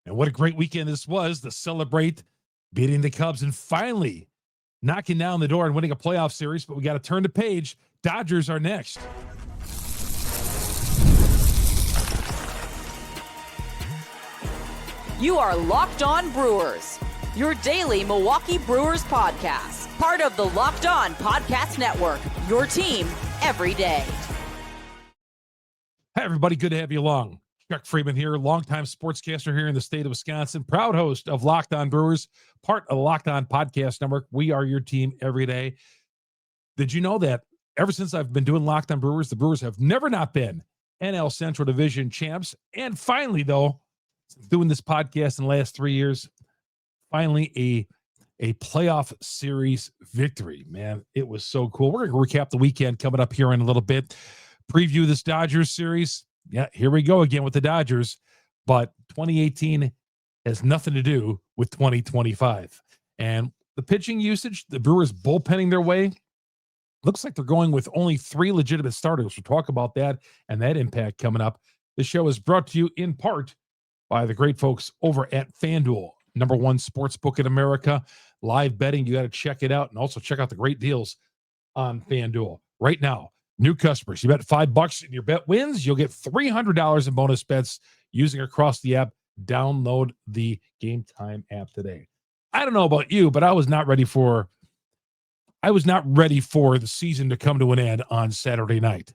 And what a great weekend this was to celebrate beating the Cubs and finally knocking down the door and winning a playoff series. But we got to turn the page. Dodgers are next. You are Locked On Brewers, your daily Milwaukee Brewers podcast. Part of the Locked On Podcast Network, your team every day. Hi, everybody. Good to have you along. Chuck Freimund here, longtime sportscaster here in the state of Wisconsin, proud host of Locked On Brewers, part of the Locked On Podcast Network. We are your team every day. Did you know that ever since I've been doing Locked On Brewers, the Brewers have never not been NL Central Division champs? And finally, though, doing this podcast in the last 3 years, finally a playoff series victory. Man, it was so cool. We're going to recap the weekend coming up here in a little bit. Preview this Dodgers series. Yeah, here we go again with the Dodgers. But 2018 has nothing to do with 2025. And the pitching usage, the Brewers bullpenning their way. Looks like they're going with only 3 legitimate starters. We'll talk about that and that impact coming up. The show is brought to you in part by the great folks over at FanDuel, #1 sports book in America. Live betting, you got to check it out. And also check out the great deals on FanDuel right now. New customers, you bet $5 and your bet wins, you'll get $300 in bonus bets using across the app. Download the Gametime app today. I don't know about you, but I was not ready for the season to come to an end on Saturday night.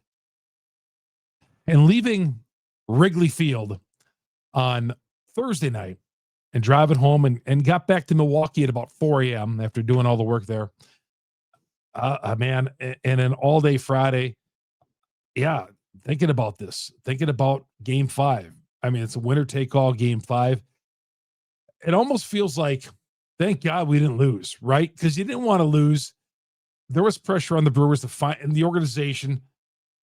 And leaving Wrigley Field on Thursday night and driving home and got back to Milwaukee at about 4 a.m. after doing all the work there. Man, and an all-day Friday. Yeah, thinking about Game 5. I mean, it's a winner-take-all Game 5. It almost feels like, thank God we didn't lose, right? Because you didn't want to lose. There was pressure on the Brewers to find in the organization,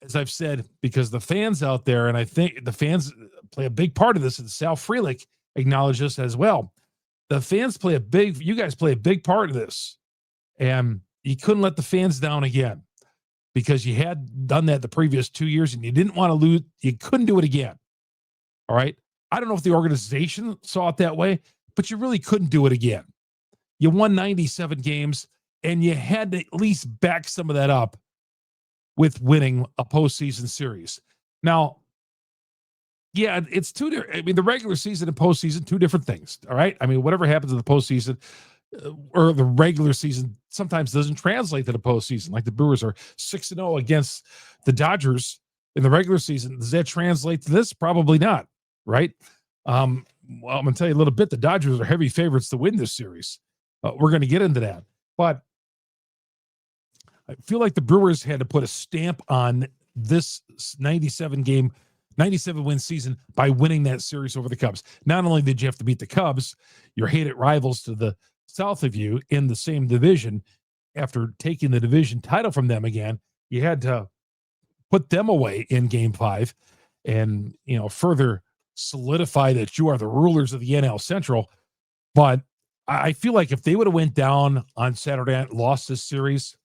as I've said, because the fans out there, and I think the fans play a big part of this, and Sal Frelick acknowledged this as well. The fans you guys play a big part of this. And you couldn't let the fans down again because you had done that the previous 2 years and you didn't want to lose. You couldn't do it again. All right. I don't know if the organization saw it that way, but you really couldn't do it again. You won 97 games and you had to at least back some of that up with winning a postseason series. Now, yeah, it's two different. I mean, the regular season and postseason, two different things. All right. I mean, whatever happens in the postseason or the regular season sometimes doesn't translate to the postseason. Like the Brewers are 6-0 against the Dodgers in the regular season. Does that translate to this? Probably not. Right. Well, I'm going to tell you a little bit. The Dodgers are heavy favorites to win this series. We're going to get into that. But I feel like the Brewers had to put a stamp on this 97 win season by winning that series over the Cubs. Not only did you have to beat the Cubs, your hated rivals to the south of you in the same division, after taking the division title from them again, you had to put them away in Game 5 and, further solidify that you are the rulers of the NL Central. But I feel like if they would have went down on Saturday night, lost this series,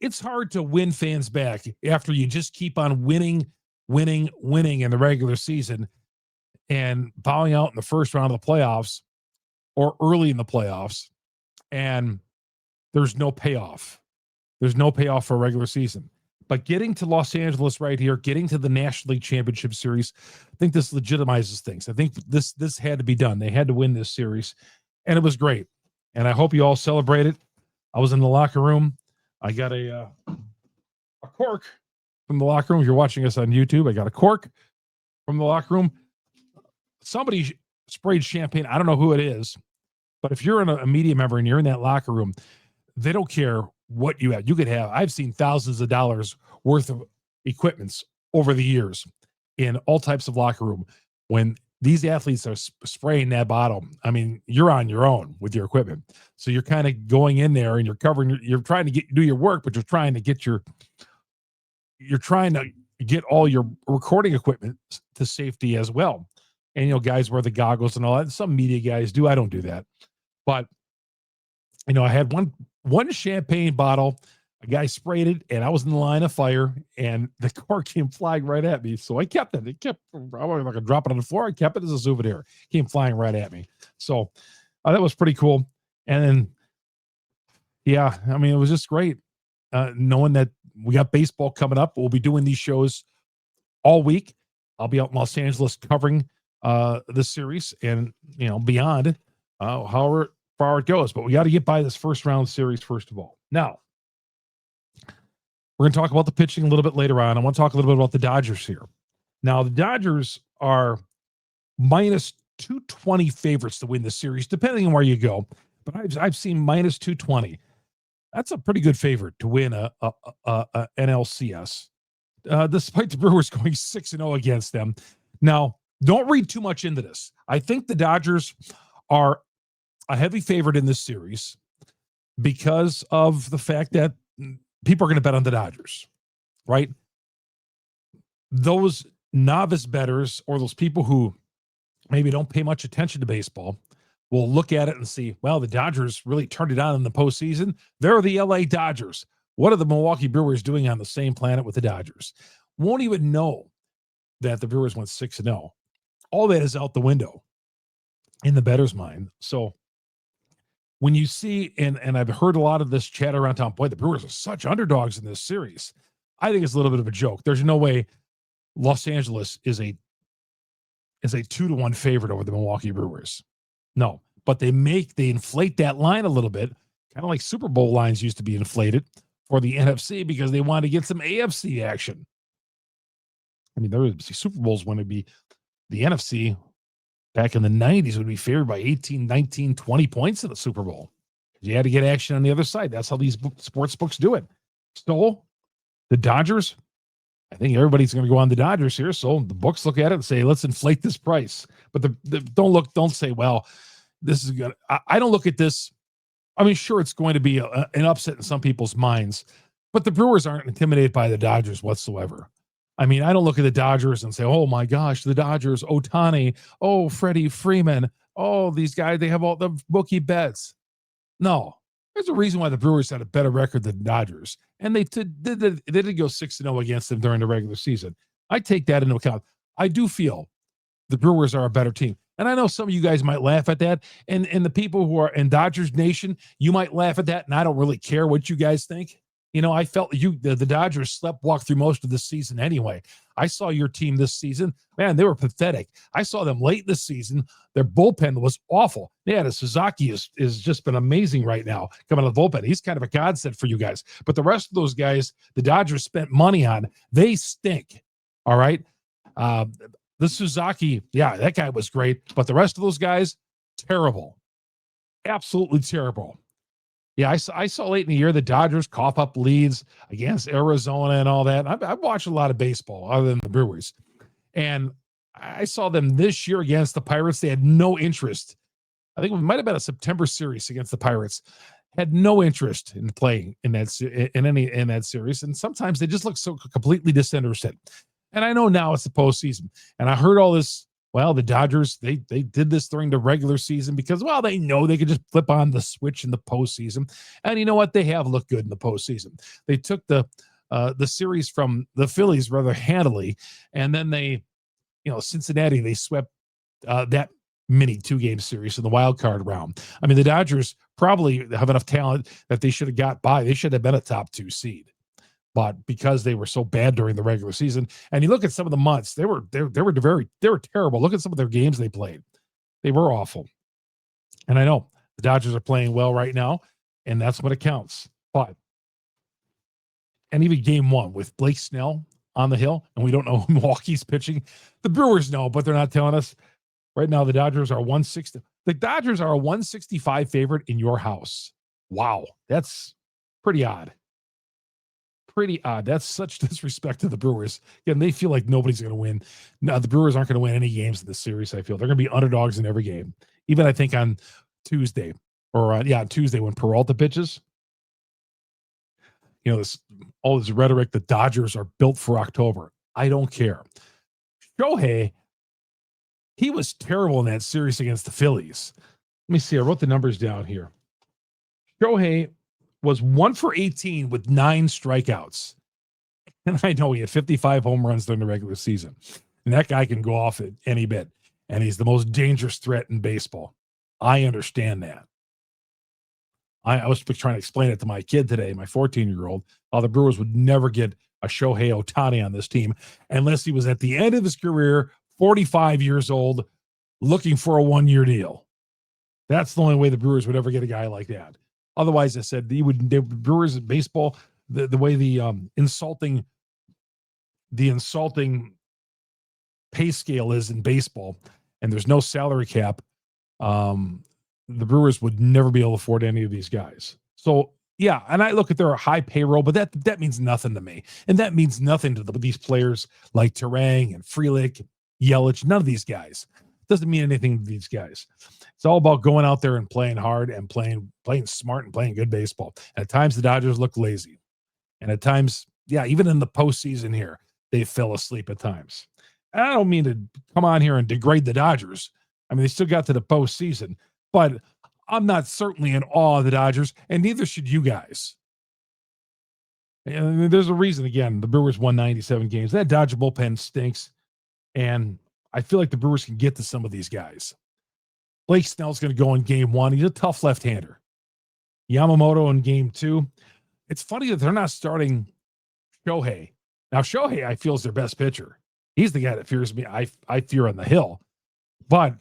it's hard to win fans back after you just keep on winning in the regular season and bowing out in the first round of the playoffs or early in the playoffs, and there's no payoff. There's no payoff for a regular season. But getting to Los Angeles right here, getting to the National League Championship Series, I think this legitimizes things. I think this had to be done. They had to win this series, and it was great. And I hope you all celebrate it. I was in the locker room. I got a cork from the locker room. If you're watching us on YouTube, I got a cork from the locker room. Somebody sprayed champagne. I don't know who it is, but if you're a media member and you're in that locker room, they don't care what you have. You could have, I've seen thousands of dollars worth of equipments over the years in all types of locker room. When these athletes are spraying that bottle, I mean, you're on your own with your equipment. So you're kind of going in there and you're covering, you're trying to do your work, but you're trying to get all your recording equipment to safety as well. And, guys wear the goggles and all that. Some media guys do. I don't do that. But, I had one champagne bottle A guy sprayed it, and I was in the line of fire, and the car came flying right at me. So I kept it. It kept, I was like, drop it on the floor. I kept it as a souvenir. Came flying right at me. So that was pretty cool. And then, yeah, I mean, it was just great knowing that we got baseball coming up. We'll be doing these shows all week. I'll be out in Los Angeles covering the series and, beyond, however far it goes. But we got to get by this first round series first of all. Now, we're going to talk about the pitching a little bit later on. I want to talk a little bit about the Dodgers here. Now, the Dodgers are minus 220 favorites to win the series, depending on where you go. But I've seen minus 220. That's a pretty good favorite to win a NLCS, despite the Brewers going 6-0 against them. Now, don't read too much into this. I think the Dodgers are a heavy favorite in this series because of the fact that people are going to bet on the Dodgers, right? Those novice bettors or those people who maybe don't pay much attention to baseball will look at it and see, well, the Dodgers really turned it on in the postseason. They're the LA Dodgers. What are the Milwaukee Brewers doing on the same planet with the Dodgers? Won't even know that the Brewers went 6-0. All that is out the window in the bettor's mind. So when you see, and I've heard a lot of this chatter around town, boy, the Brewers are such underdogs in this series. I think it's a little bit of a joke. There's no way Los Angeles is a 2-1 favorite over the Milwaukee Brewers. No, but they inflate that line a little bit, kind of like Super Bowl lines used to be inflated for the NFC because they wanted to get some AFC action. I mean, there was Super Bowls when it'd be the NFC back in the 90s would be favored by 18, 19, 20 points in the Super Bowl. You had to get action on the other side. That's how these sports books do it. So the Dodgers, I think everybody's going to go on the Dodgers here. So the books look at it and say, let's inflate this price. But don't say, well, this is going to, I don't look at this. I mean, sure, it's going to be an upset in some people's minds, but the Brewers aren't intimidated by the Dodgers whatsoever. I mean, I don't look at the Dodgers and say, oh my gosh, the Dodgers, Ohtani, oh, Freddie Freeman, oh, these guys, they have all the bookie bets. No, there's a reason why the Brewers had a better record than the Dodgers. And they did go 6-0 against them during the regular season. I take that into account. I do feel the Brewers are a better team. And I know some of you guys might laugh at that. And the people who are in Dodgers Nation, you might laugh at that. And I don't really care what you guys think. I felt the Dodgers walked through most of the season anyway. I saw your team this season. Man, they were pathetic. I saw them late this season. Their bullpen was awful. Yeah, the Suzuki is just been amazing right now coming out of the bullpen. He's kind of a godsend for you guys. But the rest of those guys, the Dodgers spent money on. They stink. All right. The Suzuki, yeah, that guy was great. But the rest of those guys, terrible. Absolutely terrible. Yeah, I saw late in the year the Dodgers cough up leads against Arizona and all that. I've watched a lot of baseball other than the Brewers. And I saw them this year against the Pirates. They had no interest. I think it might have been a September series against the Pirates. Had no interest in playing in that series. And sometimes they just look so completely disinterested. And I know now it's the postseason. And I heard all this. Well, the Dodgers, they did this during the regular season because, well, they know they could just flip on the switch in the postseason. And you know what? They have looked good in the postseason. They took the series from the Phillies rather handily. And then Cincinnati, they swept that mini 2-game series in the wild card round. I mean, the Dodgers probably have enough talent that they should have got by. They should have been a top 2 seed. But because they were so bad during the regular season, and you look at some of the months, they were terrible. Look at some of their games they played; they were awful. And I know the Dodgers are playing well right now, and that's what it counts. But and even game 1 with Blake Snell on the hill, and we don't know who Milwaukee's pitching. The Brewers know, but they're not telling us right now. The Dodgers are 160. The Dodgers are a 165 favorite in your house. Wow, that's pretty odd. Pretty odd. That's such disrespect to the Brewers. Again, they feel like nobody's going to win. No, the Brewers aren't going to win any games in this series. I feel they're going to be underdogs in every game. Even I think on Tuesday on Tuesday when Peralta pitches, all this rhetoric, the Dodgers are built for October. I don't care. Shohei, he was terrible in that series against the Phillies. Let me see. I wrote the numbers down here. Shohei was 1 for 18 with 9 strikeouts. And I know he had 55 home runs during the regular season. And that guy can go off at any bit. And he's the most dangerous threat in baseball. I understand that. I was trying to explain it to my kid today, my 14-year-old, how the Brewers would never get a Shohei Ohtani on this team unless he was at the end of his career, 45 years old, looking for a 1-year deal. That's the only way the Brewers would ever get a guy like that. Otherwise, I said the Brewers in baseball, the way the insulting pay scale is in baseball, and there's no salary cap, the Brewers would never be able to afford any of these guys. So, yeah, and I look at their high payroll, but that means nothing to me. And that means nothing to these players like Terang and Frelick, Yelich, none of these guys. Doesn't mean anything to these guys. It's all about going out there and playing hard and playing smart and playing good baseball. And at times, the Dodgers look lazy. And at times, yeah, even in the postseason here, they fell asleep at times. And I don't mean to come on here and degrade the Dodgers. I mean, they still got to the postseason. But I'm not certainly in awe of the Dodgers, and neither should you guys. And there's a reason, again, the Brewers won 97 games. That Dodger bullpen stinks, and I feel like the Brewers can get to some of these guys. Blake Snell's going to go in game 1. He's a tough left-hander. Yamamoto in game 2. It's funny that they're not starting Shohei. Now, Shohei, I feel, is their best pitcher. He's the guy that fears me. I fear on the hill. But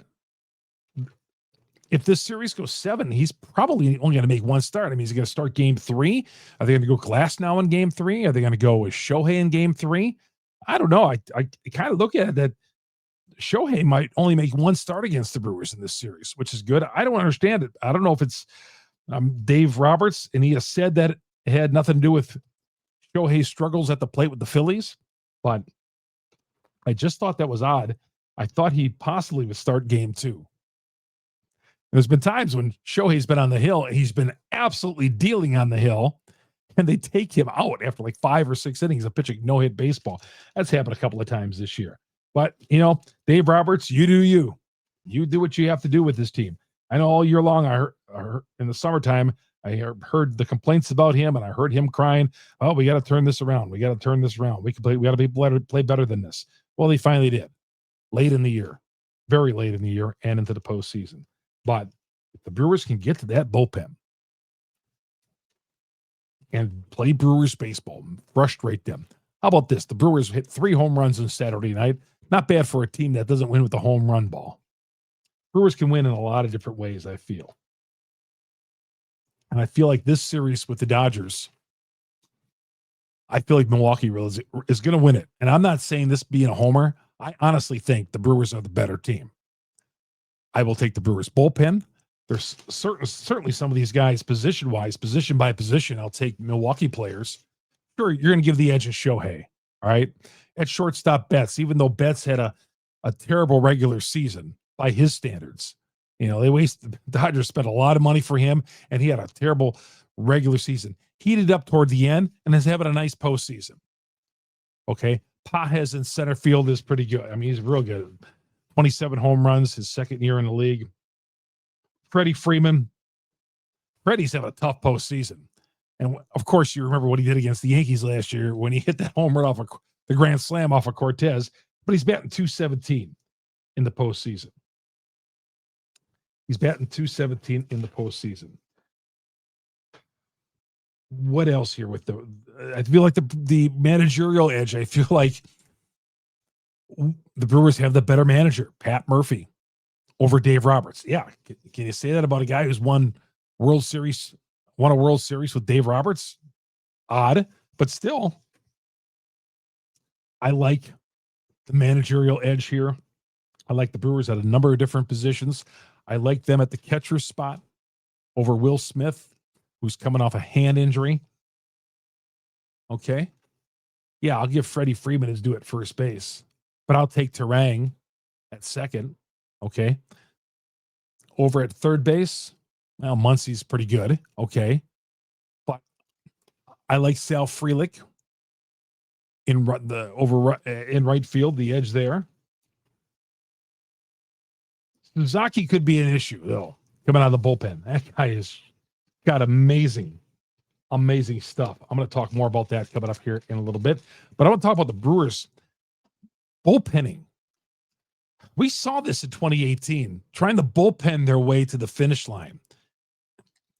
if this series goes 7, he's probably only going to make one start. I mean, he's going to start game 3. Are they going to go Glass now in game 3? Are they going to go with Shohei in game 3? I don't know. I kind of look at it that Shohei might only make one start against the Brewers in this series, which is good. I don't understand it. I don't know if it's Dave Roberts, and he has said that it had nothing to do with Shohei's struggles at the plate with the Phillies, but I just thought that was odd. I thought he possibly would start game 2. There's been times when Shohei's been on the hill, and he's been absolutely dealing on the hill, and they take him out after like 5 or 6 innings of pitching no-hit baseball. That's happened a couple of times this year. But, Dave Roberts, you do you. You do what you have to do with this team. I know all year long, I heard in the summertime, I heard the complaints about him, and I heard him crying, oh, we got to turn this around. We got to turn this around. We got to play better than this. Well, he finally did. Late in the year. Very late in the year and into the postseason. But if the Brewers can get to that bullpen and play Brewers baseball and frustrate them. How about this? The Brewers hit 3 home runs on Saturday night. Not bad for a team that doesn't win with the home run ball. Brewers can win in a lot of different ways, I feel. And I feel like this series with the Dodgers, I feel like Milwaukee is going to win it. And I'm not saying this being a homer. I honestly think the Brewers are the better team. I will take the Brewers bullpen. There's certainly some of these guys position-wise, position by position, I'll take Milwaukee players. Sure, you're going to give the edge to Shohei, all right? At shortstop, Betts, even though Betts had a terrible regular season by his standards. The Dodgers spent a lot of money for him, and he had a terrible regular season. Heated up toward the end and is having a nice postseason. Okay? Pages in center field is pretty good. I mean, he's real good. 27 home runs, his second year in the league. Freimund. Freddie's having a tough postseason. And, of course, you remember what he did against the Yankees last year when he hit that home run off the grand slam off of Cortez. But he's batting .217 in the postseason. He's batting .217 in the postseason. What else here with I feel like the managerial edge, I feel like the Brewers have the better manager, Pat Murphy, over Dave Roberts. Yeah. Can you say that about a guy who's won a World Series with Dave Roberts? Odd, but still, I like the managerial edge here. I like the Brewers at a number of different positions. I like them at the catcher spot over Will Smith, who's coming off a hand injury. Okay. Yeah, I'll give Freddie Freeman his due at first base, but I'll take Terang at second. Okay. Over at third base, well, Muncie's pretty good. Okay. But I like Sal Frelick in right field, the edge there. Suzaki could be an issue, though, coming out of the bullpen. That guy has got amazing Amazing stuff. I'm going to talk more about that coming up here in a little bit. But I want to talk about the Brewers bullpenning. We saw this in 2018, trying to bullpen their way to the finish line.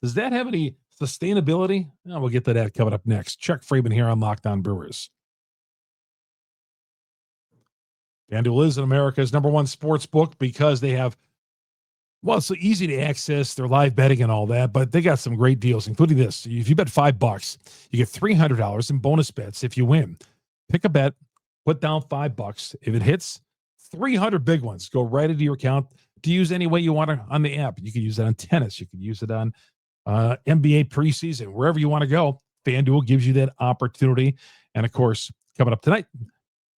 Does that have any sustainability? Oh, we'll get to that coming up next. Chuck Freimund here on Locked On Brewers. FanDuel is America's #1 sports book because they have, well, it's so easy to access their live betting and all that, but they got some great deals, including this. If you bet $5, you get $300 in bonus bets if you win. Pick a bet, put down $5. If it hits, 300 big ones go right into your account to use any way you want to on the app. You can use it on tennis. You can use it on NBA preseason, wherever you want to go. FanDuel gives you that opportunity. And, of course, coming up tonight,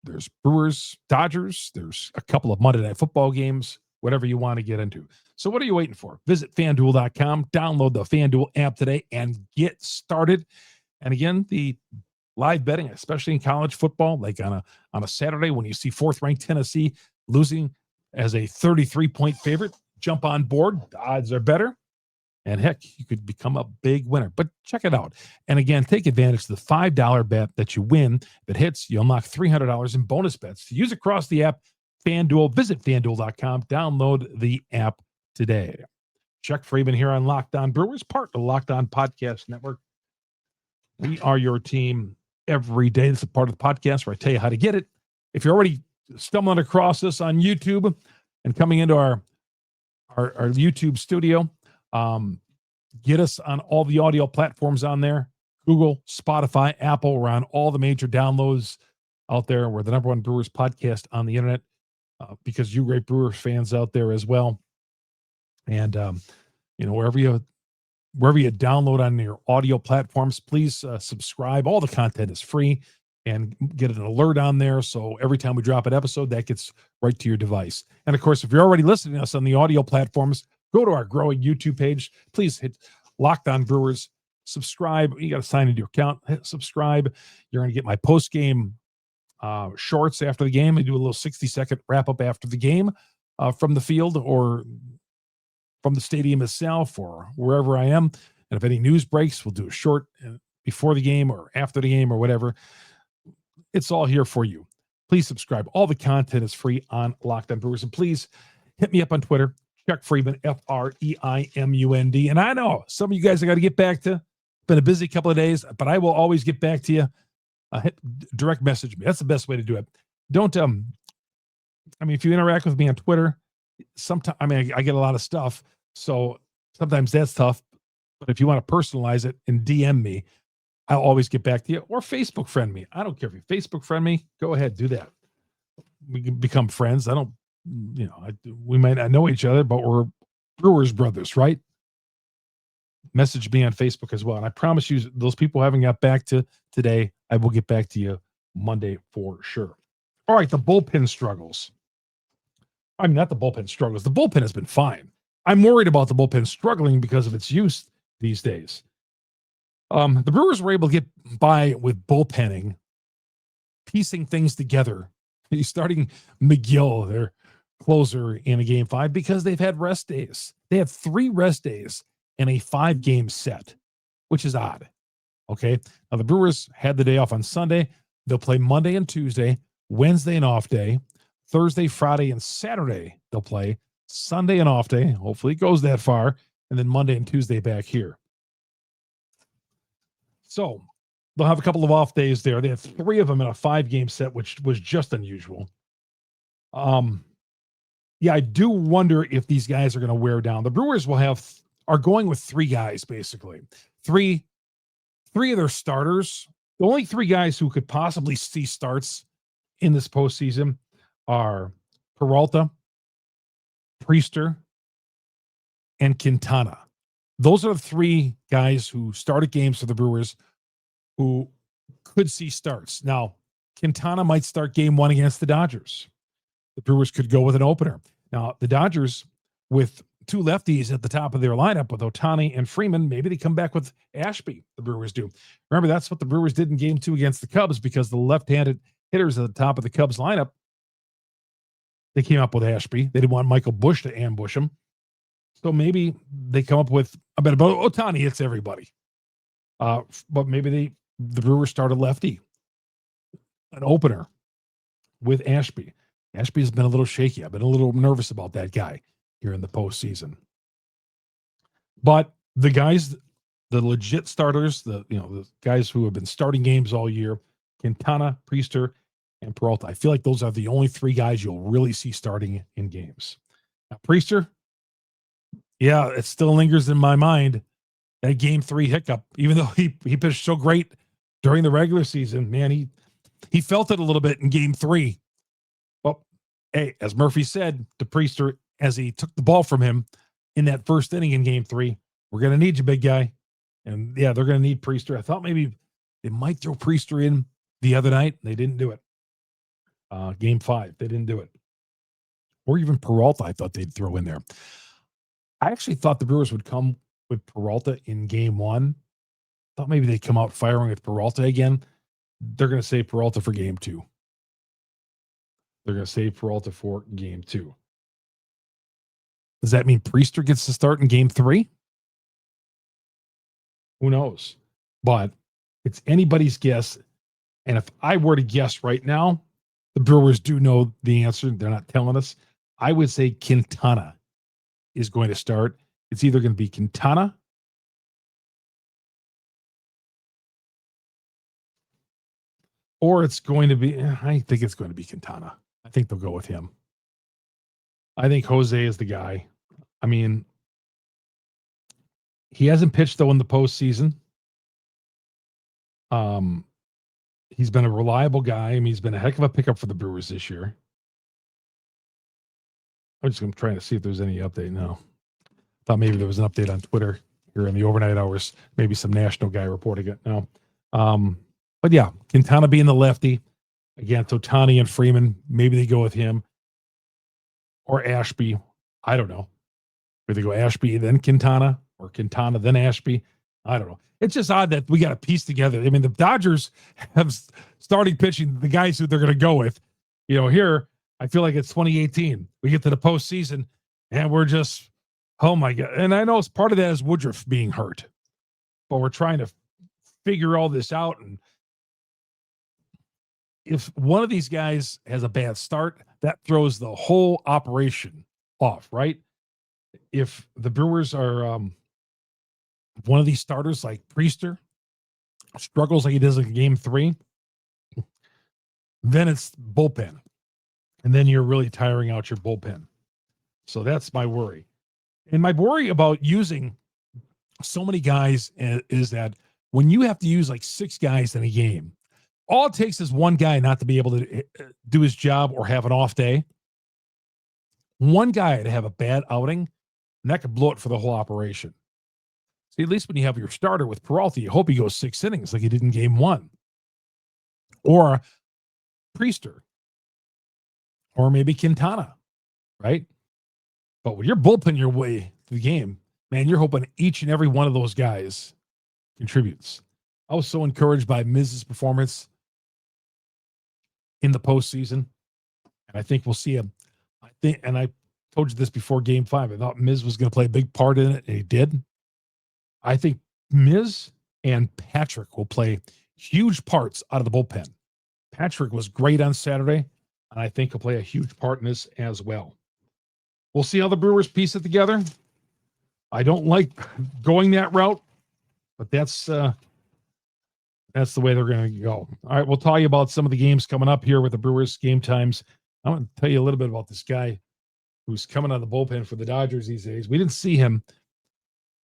there's Brewers, Dodgers. There's a couple of Monday Night Football games, whatever you want to get into. So what are you waiting for? Visit FanDuel.com, download the FanDuel app today, and get started. And again, the live betting, especially in college football, like on a Saturday when you see fourth-ranked Tennessee losing as a 33-point favorite, jump on board. The odds are better. And heck, you could become a big winner. But check it out. And again, take advantage of the $5 bet that you win. If it hits, you'll knock $300 in bonus bets. To use across the app, FanDuel, visit FanDuel.com. Download the app today. Chuck Freimund here on Locked On Brewers, part of the Locked On Podcast Network. We are your team every day. This is a part of the podcast where I tell you how to get it. If you're already stumbling across us on YouTube and coming into our YouTube studio, get us on all the audio platforms on there. Google, Spotify, Apple. We're on all the major downloads out there. We're the #1 Brewers podcast on the internet because you great Brewers fans out there as well. And, wherever you download on your audio platforms, please subscribe. All the content is free and get an alert on there. So every time we drop an episode, that gets right to your device. And of course, if you're already listening to us on the audio platforms, go to our growing YouTube page. Please hit Locked On Brewers. Subscribe. You got to sign into your account. Hit subscribe. You're going to get my post-game shorts after the game. I do a little 60-second wrap-up after the game from the field or from the stadium itself or wherever I am. And if any news breaks, we'll do a short before the game or after the game or whatever. It's all here for you. Please subscribe. All the content is free on Locked On Brewers. And please hit me up on Twitter. Chuck Freimund, Freimund. And I know some of you guys I got to get back to. It's been a busy couple of days, but I will always get back to you. Direct message me. That's the best way to do it. Don't, if you interact with me on Twitter, sometimes, I get a lot of stuff. So sometimes that's tough. But if you want to personalize it and DM me, I'll always get back to you. Or Facebook friend me. I don't care if you Facebook friend me. Go ahead, do that. We can become friends. We might not know each other, but we're Brewers brothers, right? Message me on Facebook as well. And I promise you, those people who haven't got back to today, I will get back to you Monday for sure. All right, the bullpen struggles. Not the bullpen struggles. The bullpen has been fine. I'm worried about the bullpen struggling because of its use these days. The Brewers were able to get by with bullpenning, piecing things together. Starting McGill, their closer in a game 5, because they've had rest days. They have 3 rest days in a 5-game set, which is odd. Okay. Now the Brewers had the day off on Sunday. They'll play Monday and Tuesday, Wednesday an off day, Thursday, Friday, and Saturday they'll play, Sunday an off day. Hopefully it goes that far. And then Monday and Tuesday back here. So they'll have a couple of off days there. They have 3 of them in a 5-game set, which was just unusual. I do wonder if these guys are going to wear down. The Brewers are going with 3 guys, basically. Three of their starters. The only 3 guys who could possibly see starts in this postseason are Peralta, Priester, and Quintana. Those are the 3 guys who started games for the Brewers who could see starts. Now, Quintana might start game 1 against the Dodgers. The Brewers could go with an opener. Now, the Dodgers, with 2 lefties at the top of their lineup with Ohtani and Freimund, maybe they come back with Ashby, the Brewers do. Remember, that's what the Brewers did in game 2 against the Cubs, because the left-handed hitters at the top of the Cubs lineup, they came up with Ashby. They didn't want Michael Busch to ambush him. So maybe they come up with, I bet about Ohtani hits everybody. But maybe the Brewers start a lefty, an opener with Ashby. Ashby has been a little shaky. I've been a little nervous about that guy here in the postseason. But the guys, the legit starters, the guys who have been starting games all year, Quintana, Priester, and Peralta. I feel like those are the only three guys you'll really see starting in games. Now, Priester, yeah, it still lingers in my mind. That game 3 hiccup, even though he pitched so great during the regular season, man, he felt it a little bit in game 3. But hey, as Murphy said to Priester as he took the ball from him in that first inning in game 3, we're going to need you, big guy. And yeah, they're going to need Priester. I thought maybe they might throw Priester in the other night. They didn't do it. Game 5, they didn't do it. Or even Peralta, I thought they'd throw in there. I actually thought the Brewers would come with Peralta in game 1. Thought maybe they'd come out firing with Peralta again. They're going to save Peralta for game 2. They're going to save Peralta for game 2. Does that mean Priester gets to start in game 3? Who knows? But it's anybody's guess. And if I were to guess right now, the Brewers do know the answer. They're not telling us. I would say Quintana is going to start. It's either going to be Quintana or it's going to be, I think it's going to be Quintana. I think they'll go with him. I think Jose is the guy. I mean, he hasn't pitched, though, in the postseason. He's been a reliable guy. I mean, he's been a heck of a pickup for the Brewers this year. I'm just trying to see if there's any update now. Thought maybe there was an update on Twitter here in the overnight hours. Maybe some national guy reporting it now. But yeah, Quintana being the lefty. Again, Totani and Freimund, maybe they go with him. Or Ashby. I don't know. Maybe they go Ashby, then Quintana, or Quintana, then Ashby. I don't know. It's just odd that we got to piece together. I mean, the Dodgers have starting pitching the guys who they're going to go with. Here, I feel like it's 2018. We get to the postseason, and we're just, oh my God. And I know part of that is Woodruff being hurt, but we're trying to figure all this out. And if one of these guys has a bad start, that throws the whole operation off, right? If the Brewers are one of these starters like Priester struggles like he does in game 3, then it's bullpen. And then you're really tiring out your bullpen. So that's my worry. And my worry about using so many guys is that when you have to use like 6 guys in a game, all it takes is one guy not to be able to do his job or have an off day. One guy to have a bad outing, and that could blow it for the whole operation. See, at least when you have your starter with Peralta, you hope he goes 6 innings like he did in game 1. Or Priester. Or maybe Quintana, right? But when you're bullpen your way to the game, man, you're hoping each and every one of those guys contributes. I was so encouraged by Miz's performance in the postseason. And I think we'll see him. And I told you this before game 5. I thought Miz was going to play a big part in it, and he did. I think Miz and Patrick will play huge parts out of the bullpen. Patrick was great on Saturday, and I think he'll play a huge part in this as well. We'll see how the Brewers piece it together. I don't like going that route, but that's the way they're going to go. All right, we'll tell you about some of the games coming up here with the Brewers game times. I want to tell you a little bit about this guy who's coming out of the bullpen for the Dodgers these days. We didn't see him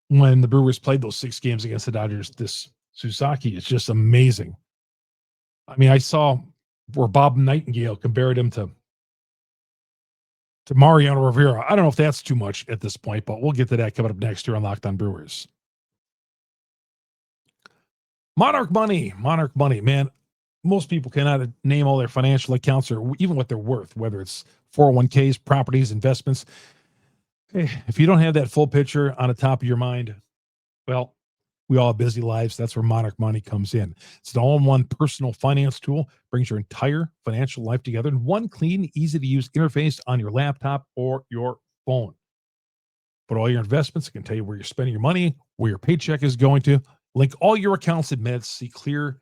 when the Brewers played those 6 games against the Dodgers. This Suzaki is just amazing. I mean, I saw where Bob Nightingale compared him to Mariano Rivera. I don't know if that's too much at this point, but we'll get to that coming up next year on Locked On Brewers. Monarch Money, man. Most people cannot name all their financial accounts or even what they're worth, whether it's 401ks, properties, investments. If you don't have that full picture on the top of your mind, well, we all have busy lives. That's where Monarch Money comes in. It's an all-in-one personal finance tool, brings your entire financial life together in one clean, easy-to-use interface on your laptop or your phone. But all your investments, it can tell you where you're spending your money, where your paycheck is going to. Link all your accounts and minutes, see clear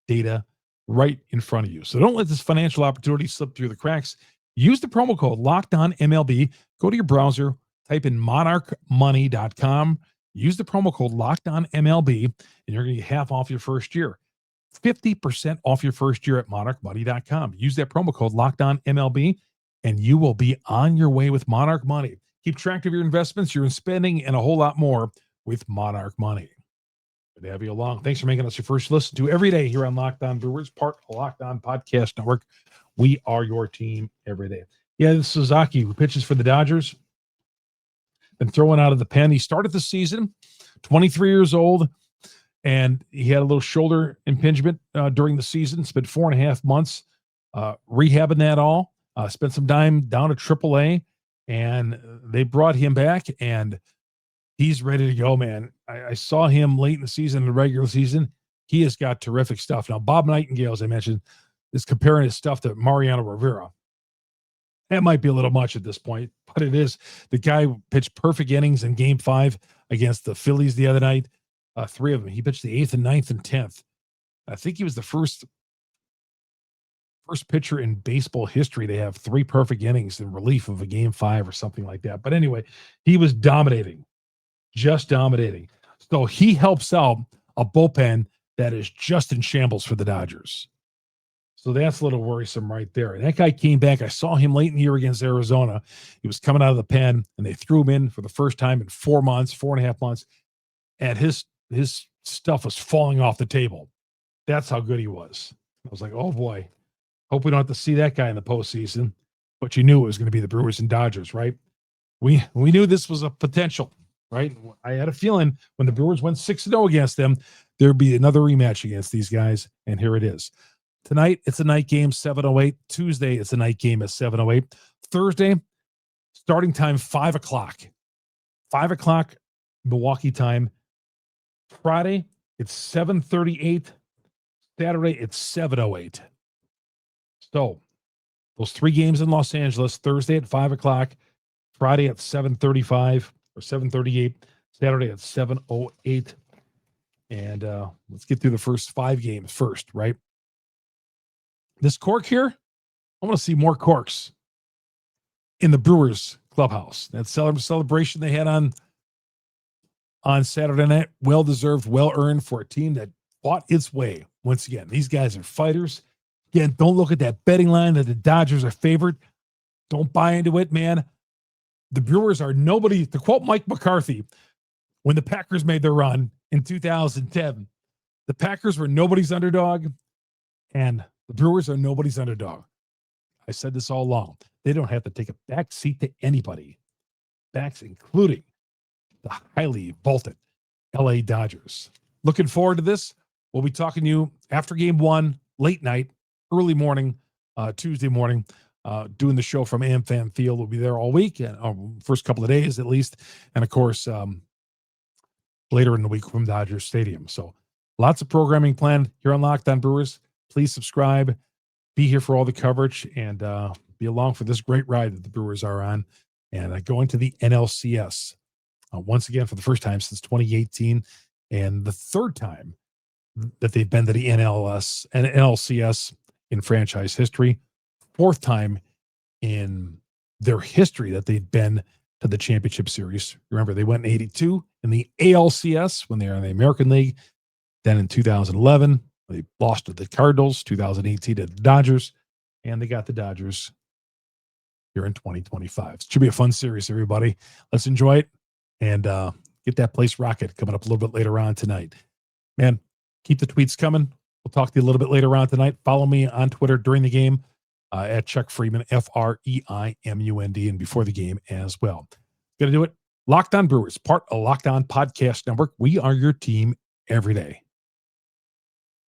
data right in front of you. So don't let this financial opportunity slip through the cracks. Use the promo code LOCKEDONMLB. Go to your browser, type in monarchmoney.com. Use the promo code LOCKEDONMLB, and you're going to get half off your first year. 50% off your first year at monarchmoney.com. Use that promo code LOCKEDONMLB, and you will be on your way with Monarch Money. Keep track of your investments, your spending, and a whole lot more with Monarch Money. Good to have you along. Thanks for making us your first listen to every day here on Locked On Brewers, part of Locked On Podcast Network. We are your team every day. Yeah, this is Suzuki, who pitches for the Dodgers. Been thrown out of the pen. He started the season, 23 years old, and he had a little shoulder impingement during the season. Spent 4.5 months rehabbing that all. Spent some time down at AAA, and they brought him back, and he's ready to go, man. I saw him late in the season, in the regular season. He has got terrific stuff. Now, Bob Nightingale, as I mentioned, is comparing his stuff to Mariano Rivera. That might be a little much at this point, but it is. The guy pitched perfect innings in Game 5 against the Phillies the other night. 3 of them. He pitched the 8th and 9th and 10th. I think he was the first pitcher in baseball history to have 3 perfect innings in relief of a Game 5 or something like that. But anyway, he was dominating, just dominating. So he helps out a bullpen that is just in shambles for the Dodgers. So that's a little worrisome right there. And that guy came back. I saw him late in the year against Arizona. He was coming out of the pen, and they threw him in for the first time in 4.5 months. And his stuff was falling off the table. That's how good he was. I was like, oh, boy. Hope we don't have to see that guy in the postseason. But you knew it was going to be the Brewers and Dodgers, right? We knew this was a potential, right? I had a feeling when the Brewers went 6-0 against them, there'd be another rematch against these guys, and here it is. Tonight, it's a night game, 7:08. Tuesday, it's a night game at 7:08. Thursday, starting time, 5 o'clock. 5 o'clock Milwaukee time. Friday, it's 7:38. Saturday, it's 7:08. So, those 3 games in Los Angeles, Thursday at 5 o'clock, Friday at 7:35 or 7:38, Saturday at 7:08. And let's get through the first 5 games first, right? This cork here, I want to see more corks in the Brewers clubhouse. That celebration they had on Saturday night, well-deserved, well-earned for a team that fought its way. Once again, these guys are fighters. Again, don't look at that betting line that the Dodgers are favored. Don't buy into it, man. The Brewers are nobody. To quote Mike McCarthy, when the Packers made their run in 2010, the Packers were nobody's underdog, and the Brewers are nobody's underdog. I said this all along. They don't have to take a back seat to anybody. Backs, including the highly vaulted LA Dodgers. Looking forward to this. We'll be talking to you after Game 1, late night, early morning, Tuesday morning, doing the show from AmFam Field. We'll be there all week, and first couple of days at least. And, of course, later in the week from Dodgers Stadium. So lots of programming planned here on Locked On Brewers. Please subscribe, be here for all the coverage, and be along for this great ride that the Brewers are on. And going to the NLCS once again for the first time since 2018, and the third time that they've been to the NLCS in franchise history, 4th time in their history that they've been to the championship series. Remember, they went in 82 in the ALCS when they were in the American League. Then in 2011, they lost to the Cardinals, 2018 to the Dodgers, and they got the Dodgers here in 2025. It should be a fun series, everybody. Let's enjoy it and get that place rocket coming up a little bit later on tonight. Man, keep the tweets coming. We'll talk to you a little bit later on tonight. Follow me on Twitter during the game at Chuck Freimund, Freimund, and before the game as well. Going to do it. Locked On Brewers, part of Locked On Podcast Network. We are your team every day.